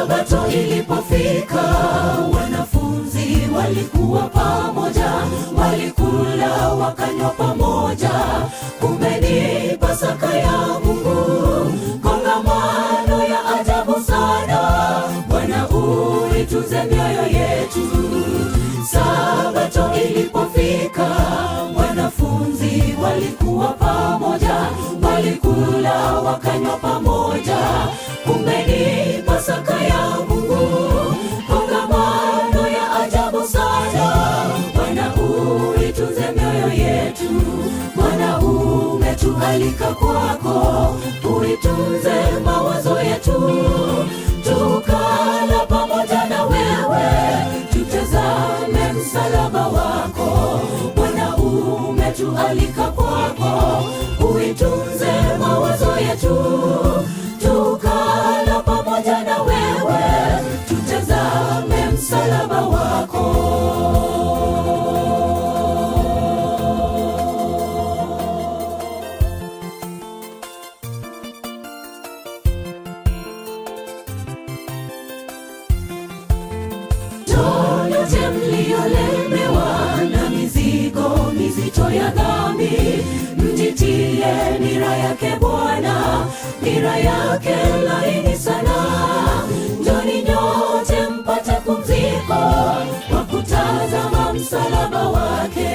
Sabato ilipofika, wanafunzi walikuwa pamoja, walikula wakanywa pamoja. Kumbe ni Pasaka ya Mungu, kongamano ya ajabu sana. Bwana uitunze mioyo yetu. Sabato ilipofika, wanafunzi walikuwa pamoja, walikula wakanywa pamoja. Kumbe ni Pasaka ya Mungu, kongamano ya ajabu sana. Bwana uitunze mioyo yetu. Bwana umetualika kwako, uitunze mawazo yetu. Tukala pamoja na wewe, tutazame msalaba wako. Bwana umetualika kwako, uitunze mawazo yetu. Tukala pamoja na wewe, tutazame msalaba wako. Nyote mliolemewa na mizigo mizito ya dhambi, mjitie nira yake Bwana, nira yake laini sana. Njoni nyote mpate pumziko kwa kutazama msalaba wake.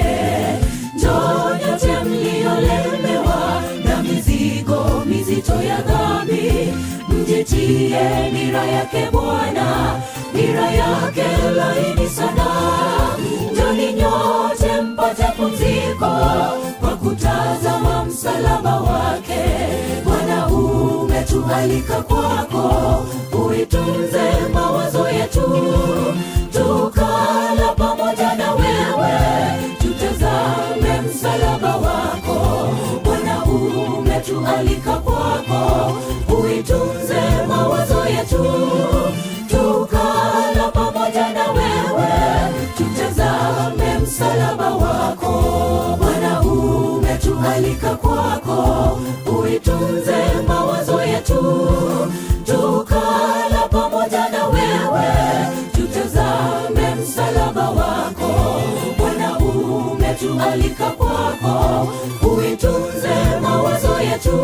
Njoni nyote mliolemewa na mizigo mizito ya dhambi, mjitie nira yake Bwana, nira yake laini sana. Njoni nyote mpate pumziko kwa kutazama msalaba wake. Bwana umetualika kwako, uitunze mawazo yetu. Tukala pamoja na wewe, tutazame msalaba wako. Bwana umetualika kwako, uitunze mawazo yetu. Tukala pamoja na wewe, tutazame msalaba wako. Bwana umetualika kwako, uitunze mawazo yetu. Tukala pamoja na wewe, tutazame msalaba wako. Bwana umetualika kwako, uitunze mawazo yetu.